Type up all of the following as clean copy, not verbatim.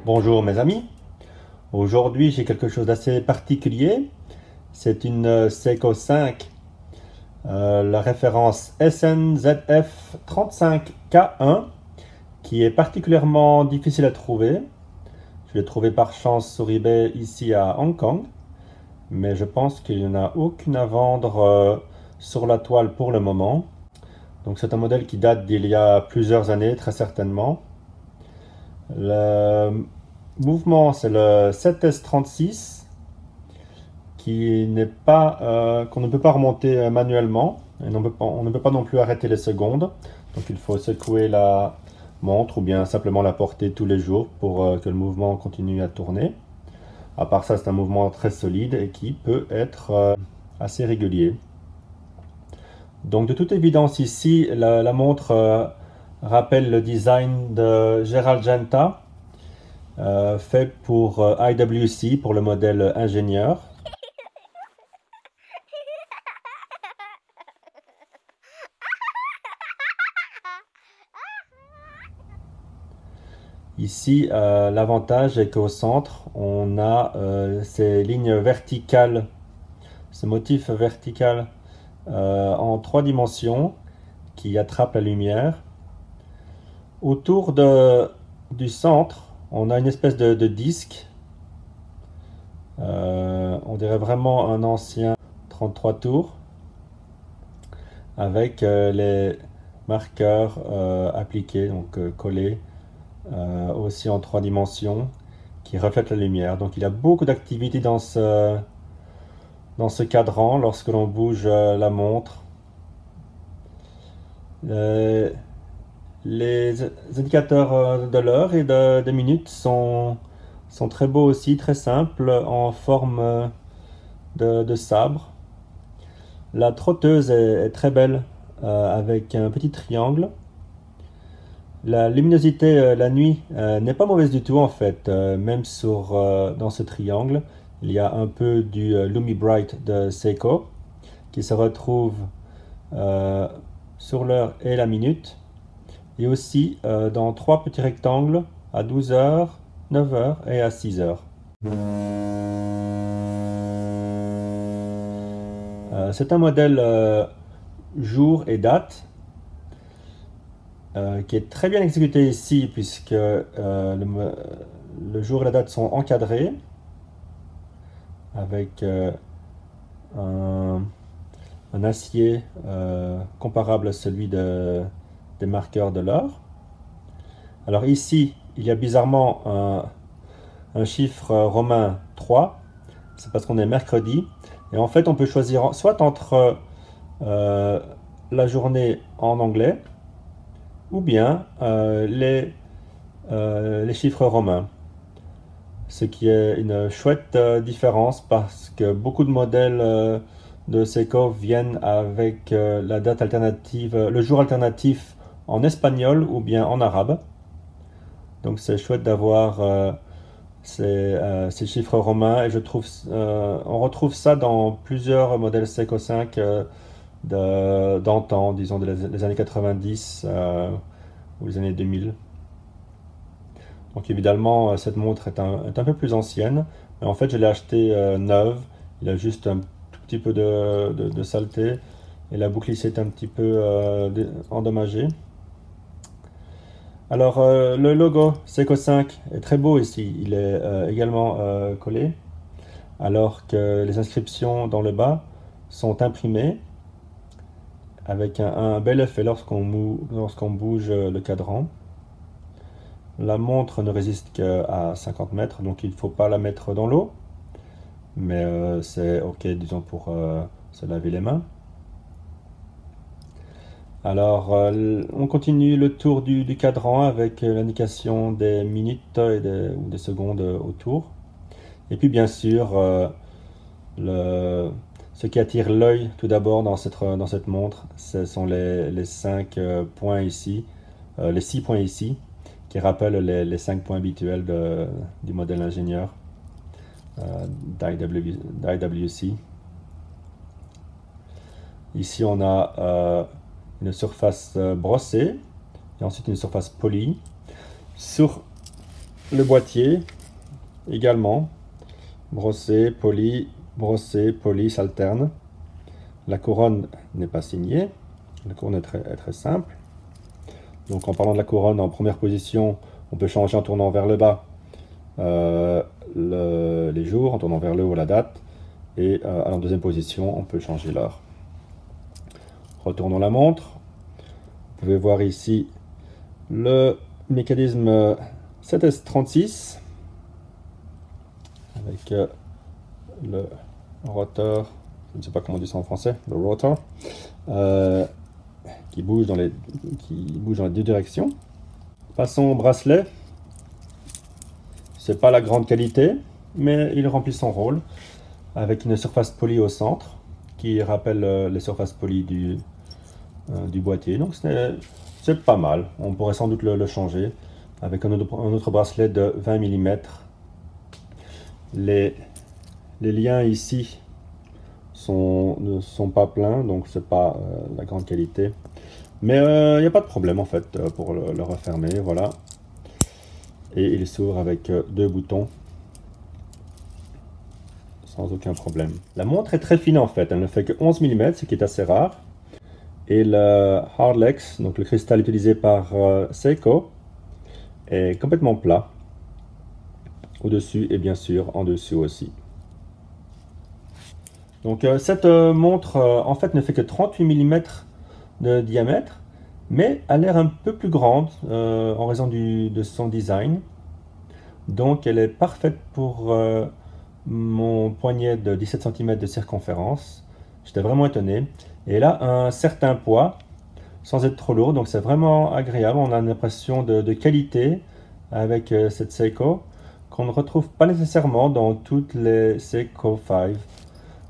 Bonjour mes amis, aujourd'hui j'ai quelque chose d'assez particulier, c'est une Seiko 5, la référence SNZF35K1 qui est particulièrement difficile à trouver. Je l'ai trouvé par chance sur eBay ici à Hong Kong, mais je pense qu'il n'y en a aucune à vendre sur la toile pour le moment. Donc c'est un modèle qui date d'il y a plusieurs années très certainement. Le mouvement c'est le 7S36 qui n'est pas qu'on ne peut pas remonter manuellement et on ne peut pas non plus arrêter les secondes. Donc il faut secouer la montre ou bien simplement la porter tous les jours pour que le mouvement continue à tourner. À part ça, c'est un mouvement très solide et qui peut être assez régulier. Donc de toute évidence ici, la montre rappelle le design de Gerald Genta, fait pour IWC, pour le modèle ingénieur. Ici, l'avantage est qu'au centre, on a ces lignes verticales, ce motif vertical en 3 dimensions qui attrape la lumière. Autour du centre, on a une espèce de disque. On dirait vraiment un ancien 33 tours avec les marqueurs appliqués, donc collés, aussi en 3 dimensions qui reflètent la lumière. Donc il y a beaucoup d'activité dans ce cadran lorsque l'on bouge la montre. Les indicateurs de l'heure et de minutes sont très beaux aussi, très simples, en forme de sabre. La trotteuse est très belle, avec un petit triangle. La luminosité la nuit n'est pas mauvaise du tout en fait, même dans ce triangle. Il y a un peu du Lumi Bright de Seiko qui se retrouve sur l'heure et la minute, et aussi dans 3 petits rectangles à 12 heures, 9 heures et à 6 heures. C'est un modèle jour et date qui est très bien exécuté ici puisque le jour et la date sont encadrés avec un acier comparable à celui des marqueurs de l'heure. Alors ici, il y a bizarrement un chiffre romain 3, c'est parce qu'on est mercredi, et en fait on peut choisir soit entre la journée en anglais ou bien les chiffres romains. Ce qui est une chouette différence parce que beaucoup de modèles de Seiko viennent avec la date alternative, le jour alternatif en espagnol ou bien en arabe. Donc c'est chouette d'avoir ces chiffres romains, et je trouve on retrouve ça dans plusieurs modèles Seiko 5 d'antan, disons des années 90 ou les années 2000. Donc évidemment, cette montre est un peu plus ancienne, mais en fait je l'ai achetée neuve. Il a juste un tout petit peu de saleté et la boucle ici est un petit peu endommagée. Alors le logo Seiko 5 est très beau ici, il est également collé, alors que les inscriptions dans le bas sont imprimées avec un bel effet lorsqu'on bouge le cadran. La montre ne résiste qu'à 50 mètres, donc il ne faut pas la mettre dans l'eau, mais c'est ok, disons, pour se laver les mains. Alors, on continue le tour du cadran avec l'indication des minutes ou des secondes autour. Et puis, bien sûr, ce qui attire l'œil tout d'abord dans cette montre, ce sont les 5 points ici, les 6 points ici, qui rappellent les 5 points habituels du modèle ingénieur d'IWC. Ici, on a une surface brossée et ensuite une surface polie. Sur Le boîtier également, brossé, poli, s'alterne. La couronne n'est pas signée, la couronne est très simple. Donc en parlant de la couronne, en première position, on peut changer en tournant vers le bas les jours, en tournant vers le haut la date, et en deuxième position, on peut changer l'heure. Retournons la montre. Vous pouvez voir ici le mécanisme 7S36 avec le rotor, je ne sais pas comment on dit ça en français, le rotor, qui bouge dans les deux directions. Passons au bracelet. C'est pas la grande qualité, mais il remplit son rôle avec une surface polie au centre qui rappelle les surfaces polies du boîtier. Donc c'est pas mal. On pourrait sans doute le changer avec un autre bracelet de 20 mm. Les liens ici ne sont pas pleins, donc c'est pas la grande qualité. Mais il n'y a pas de problème en fait pour le refermer. Voilà. Et il s'ouvre avec deux boutons sans aucun problème. La montre est très fine en fait, elle ne fait que 11 mm, ce qui est assez rare. Et le Hardlex, donc le cristal utilisé par Seiko, est complètement plat au-dessus et bien sûr en dessous aussi. Donc cette montre en fait ne fait que 38 mm de diamètre, mais a l'air un peu plus grande en raison de son design. Donc elle est parfaite pour mon poignet de 17 cm de circonférence. J'étais vraiment étonné. Et elle a un certain poids sans être trop lourd, donc c'est vraiment agréable. On a une impression de qualité avec cette Seiko qu'on ne retrouve pas nécessairement dans toutes les Seiko 5.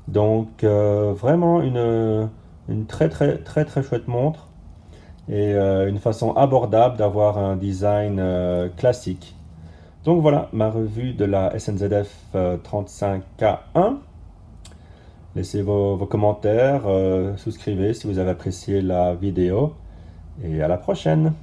Donc vraiment une très chouette montre et une façon abordable d'avoir un design classique. Donc voilà ma revue de la SNZF 35K1. Laissez vos commentaires, souscrivez si vous avez apprécié la vidéo et à la prochaine.